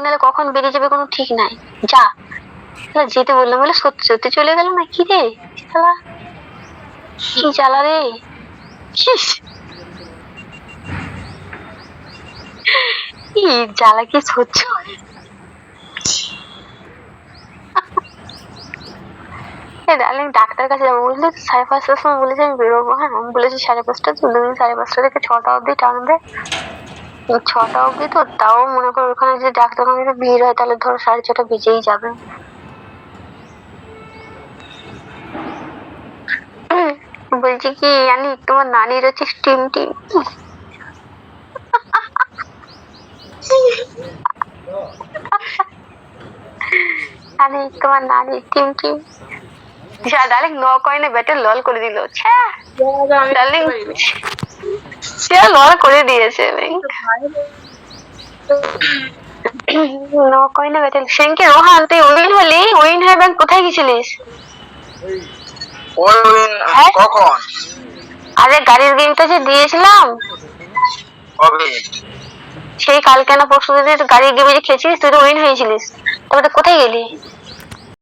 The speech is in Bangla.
নাহলে কখন বেরিয়ে যাবে কোনো ঠিক নাই। যা যেতে বললাম বলে সত্যি সত্যি চলে গেল না কি রে শালা, কি জ্বালা রে। কি জ্বালা কি সহ্য হয়? ডার্লিং ডাক্তার কাছে যাবো বুঝলি, 5:30টার সময় বলেছি আমি বেরোবো। হ্যাঁ আমি বলেছি 5:30টা, তুমি 5:30টা থেকে 6টা অব্দি টানবে। 6টা অব্দি তো তাও মনে করো ওখানে যে ডাক্তারখানে যদি ভিড় হয় তাহলে ধরো 6:30 বেজেই যাবে। বলছি কি জানি তোমার নানির হচ্ছে টিম টিম। আরে তোমার নানির টিম টিম। ডার্লিং ন কয়েনে ব্যাটে লল করে দিল। ডার্লিং সে লল করে দিয়েছে। ন কয়েনে ব্যাটে সেনকে রোহান তুই উইন হলি, উইন হয়ে ব্যাংক কোথায় গেছিলিস? কখন? আরে গাড়ির গেমটা যে দিয়েছিলাম কবে? সেই কালকে না পরশু দিন গাড়ির গেমে যে খেয়েছিলিস তুই তো উইন হয়েছিলিস, তবে কোথায় গেলি?